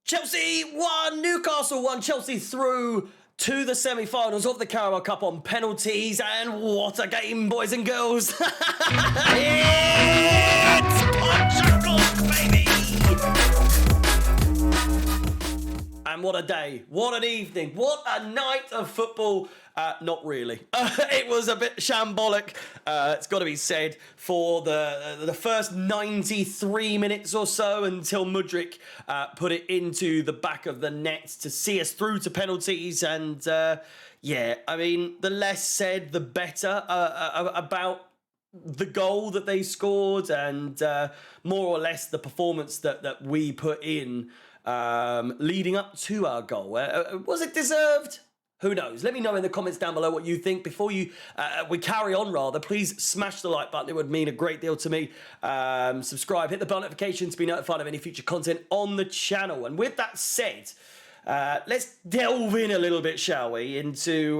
Chelsea won, Newcastle won, Chelsea through to the semi-finals of the Carabao Cup on penalties, and what a game, boys and girls. It's Portugal, baby! And what a day, what an evening, what a night of football. Not really. It was a bit shambolic, it's got to be said, for the first 93 minutes or so until MUDRYK put it into the back of the net to see us through to penalties. And yeah, I mean, the less said, the better about the goal that they scored, and more or less the performance that we put in leading up to our goal. Was it deserved? Who knows? Let me know in the comments down below what you think. Before we carry on, rather, please smash the like button. It would mean a great deal to me. Subscribe, hit the bell notification to be notified of any future content on the channel. And with that said, let's delve in a little bit, shall we, into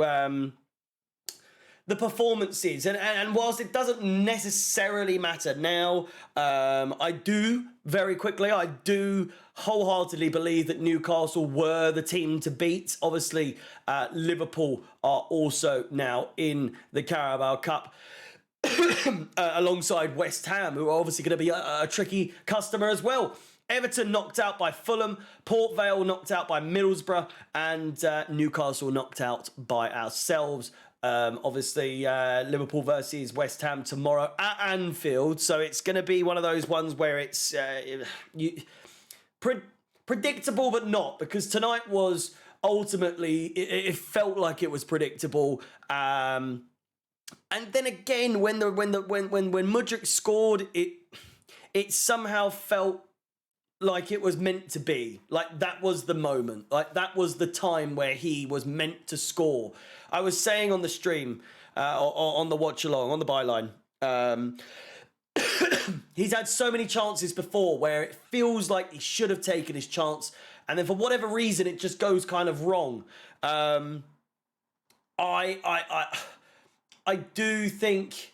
the performances. And whilst it doesn't necessarily matter now, I do wholeheartedly believe that Newcastle were the team to beat. Obviously, Liverpool are also now in the Carabao Cup alongside West Ham, who are obviously going to be a tricky customer as well. Everton knocked out by Fulham, Port Vale knocked out by Middlesbrough, and Newcastle knocked out by ourselves. Obviously, Liverpool versus West Ham tomorrow at Anfield. So it's going to be one of those ones where it's predictable, but not, because tonight was ultimately, it felt like it was predictable. And then again, when MUDRYK scored, it somehow felt like it was meant to be. Like that was the moment. Like that was the time where he was meant to score. I was saying on the stream, on the watch along, on the byline, he's had so many chances before where it feels like he should have taken his chance, and then for whatever reason it just goes kind of wrong. I do think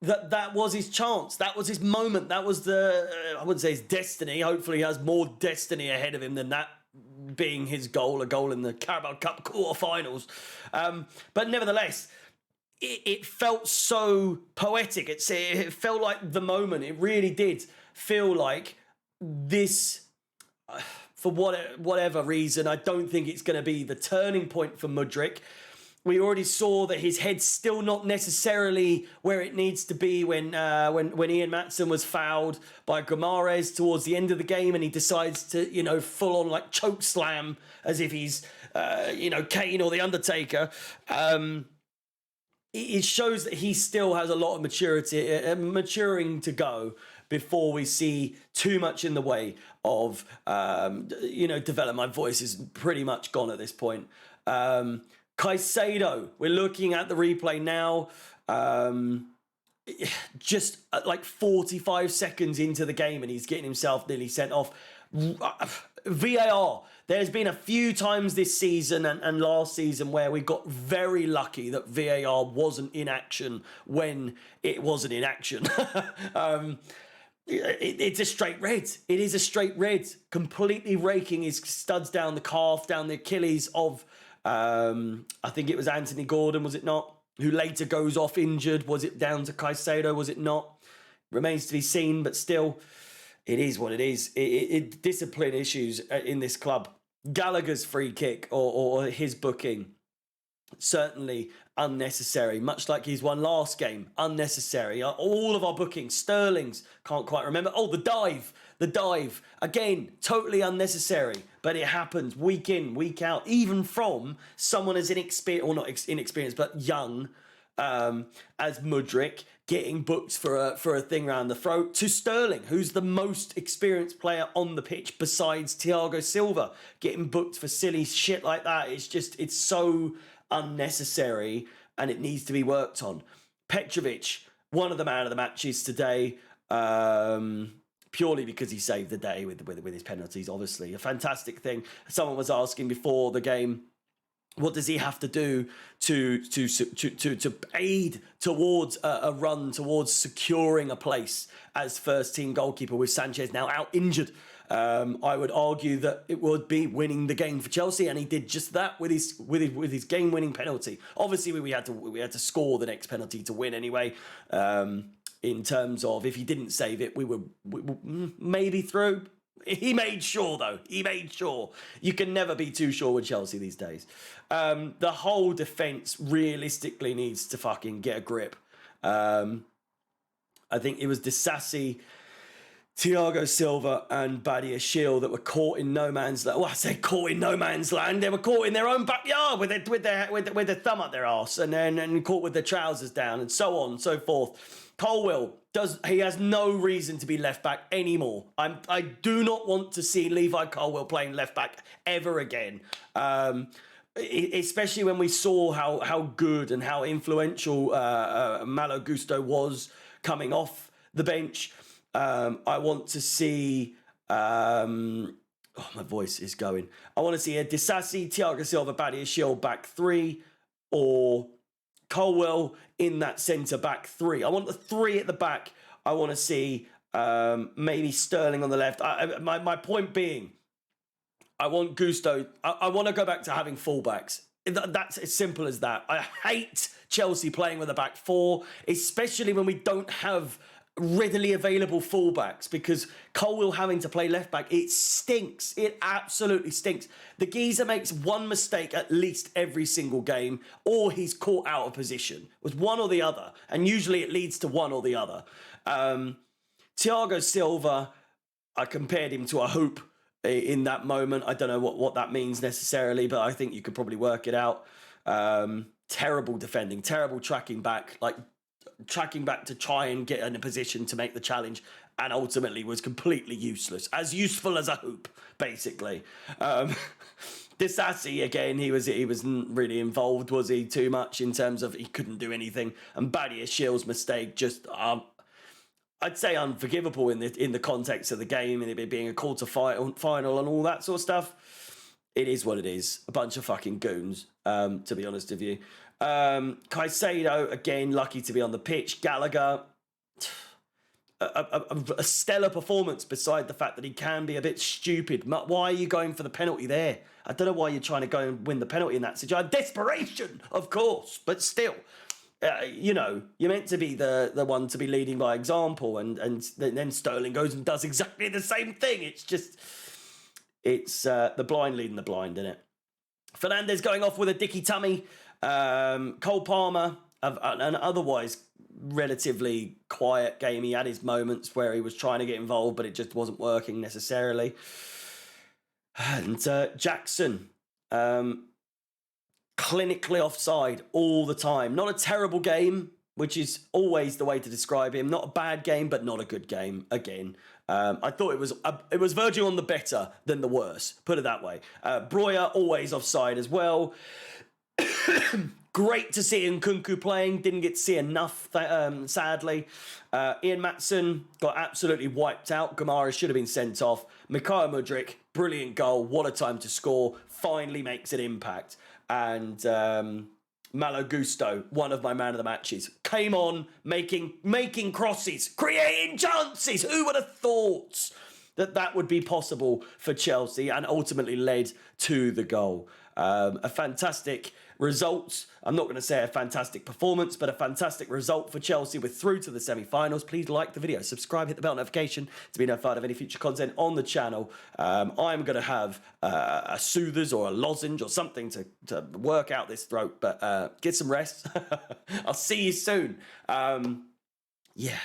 that was his chance. That was his moment. That was I wouldn't say his destiny. Hopefully he has more destiny ahead of him than that being his goal, a goal in the Carabao Cup quarterfinals. But nevertheless, it felt so poetic. It felt like the moment. It really did feel like this, for whatever reason, I don't think it's going to be the turning point for MUDRYK. We already saw that his head's still not necessarily where it needs to be when Ian Maatsen was fouled by Guimaraes towards the end of the game, and he decides to, full on like choke slam as if he's, Kane or the Undertaker. It shows that he still has a lot of maturing to go before we see too much in the way of, develop. My voice is pretty much gone at this point. Caicedo, we're looking at the replay now, just like 45 seconds into the game, and he's getting himself nearly sent off. VAR, there's been a few times this season and last season where we got very lucky that VAR wasn't in action when it wasn't in action. It's a straight red. It is a straight red, completely raking his studs down the calf, down the Achilles of I think it was Anthony Gordon, was it not? Who later goes off injured. Was it down to Caicedo? Was it not? Remains to be seen, but still, it is what it is. It discipline issues in this club. Gallagher's free kick or his booking, certainly unnecessary, much like his one last game, unnecessary. All of our bookings, Sterling's, can't quite remember. Oh, the dive, again, totally unnecessary, but it happens week in, week out, even from someone as inexperienced, or not inexperienced, but young, as MUDRYK, getting booked for a thing around the throat, to Sterling, who's the most experienced player on the pitch besides Thiago Silva, getting booked for silly shit like that. It's so unnecessary, and it needs to be worked on. Petrovic, one of the man of the matches today, purely because he saved the day with his penalties, obviously. A fantastic thing. Someone was asking before the game, What does he have to do to aid towards a run towards securing a place as first team goalkeeper with Sanchez now out injured? I would argue that it would be winning the game for Chelsea, and he did just that with his game winning penalty. Obviously, we had to score the next penalty to win anyway. In terms of if he didn't save it, we were maybe through. He made sure, though. He made sure. You can never be too sure with Chelsea these days. The whole defence realistically needs to fucking get a grip. I think it was Disasi, Thiago Silva and Badia Shield that were caught in no man's land. Well, I say caught in no man's land. They were caught in their own backyard with their thumb up their arse and caught with their trousers down and so on and so forth. Colwill he has no reason to be left back anymore. I do not want to see Levi Colwill playing left back ever again. Especially when we saw how good and how influential Malo Gusto was coming off the bench. I want to see. My voice is going. I want to see a Disasi, Thiago Silva, Badia Shield back three, or Colwill in that centre back three. I want the three at the back. I want to see maybe Sterling on the left. My point being, I want Gusto. I want to go back to having fullbacks. That's as simple as that. I hate Chelsea playing with a back four, especially when we don't have readily available fullbacks, because Colwill having to play left back, it stinks. It absolutely stinks. The geezer makes one mistake at least every single game, or he's caught out of position. It was one or the other, and usually it leads to one or the other. Thiago Silva, I compared him to a hoop in that moment. I don't know what that means necessarily, but I think you could probably work it out. Terrible defending, terrible tracking back to try and get in a position to make the challenge, and ultimately was completely useless. As useful as a hoop, basically. Disasi, again, he wasn't really involved, was he, too much in terms of he couldn't do anything. And Badia Shield's mistake just, I'd say unforgivable in the context of the game and it being a quarter final and all that sort of stuff. It is what it is. A bunch of fucking goons, to be honest with you. Caicedo, again, lucky to be on the pitch. Gallagher, a stellar performance beside the fact that he can be a bit stupid. Why are you going for the penalty there? I don't know why you're trying to go and win the penalty in that situation. Desperation, of course, but still. You're meant to be the one to be leading by example, and then Sterling goes and does exactly the same thing. It's the blind leading the blind, isn't it? Fernandes going off with a dicky tummy. Cole Palmer, an otherwise relatively quiet game. He had his moments where he was trying to get involved, but it just wasn't working necessarily. And Jackson, clinically offside all the time. Not a terrible game, which is always the way to describe him. Not a bad game, but not a good game again. I thought it was verging on the better than the worse. Put it that way. Breuer always offside as well. Great to see Nkunku playing. Didn't get to see enough, sadly. Ian Matson got absolutely wiped out. Gamara should have been sent off. Mikhail Mudryk, brilliant goal. What a time to score. Finally makes an impact. And Malo Gusto, one of my man of the matches, came on making crosses, creating chances. Who would have thought that would be possible for Chelsea, and ultimately led to the goal. A fantastic result. I'm not going to say a fantastic performance, but a fantastic result for Chelsea. We're through to the semi-finals. Please like the video, subscribe, hit the bell notification to be notified of any future content on the channel. I'm going to have a soothers or a lozenge or something to work out this throat, but get some rest. I'll see you soon. Yeah,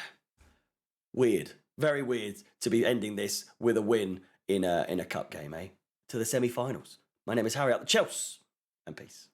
weird. Very weird to be ending this with a win in a cup game, eh? To the semi-finals. My name is Harry out the Chelsea, and peace.